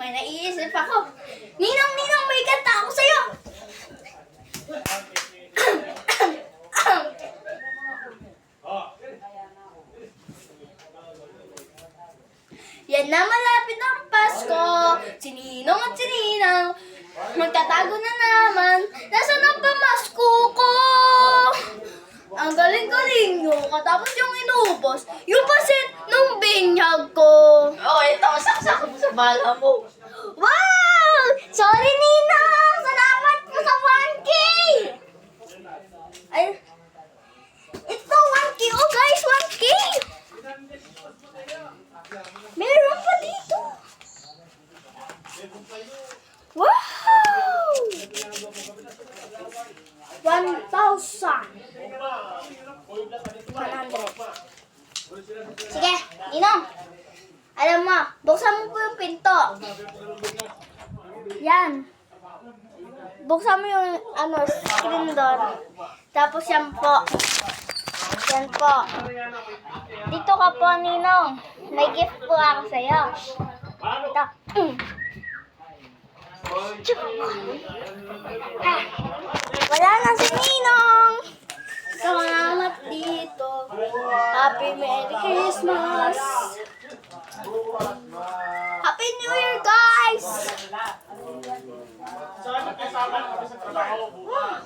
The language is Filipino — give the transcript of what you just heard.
may naiisip ako. Ninong, may kanta ako sa'yo. Yan na malapit ang Pasko. Si Ninong at si Ninang magtatago na naman. Nasaan ang pamasko ko? Ang galing-galing nyo. Katapos yung inubos, yung pasit nung binyag ko. Oh, ito, saksak mo sa bala mo. Wow! Sorry, Ninang! Salamat po sa 1K! Ay, ito, 1K! Oh, guys, 1K! Meron pa dito! Wow! 1,100. Sige, Ninong. Alam mo, buksan mo po yung pinto. Yan. Buksan mo yung screen doon. Tapos yan po. Yan po. Dito ka po, Ninong. May gift po ako sa'yo. Ito. Wala na si Ninong. Salamat dito. Happy Merry Christmas. Happy New Year, guys! Saan kasama kami sa trabaho bukas?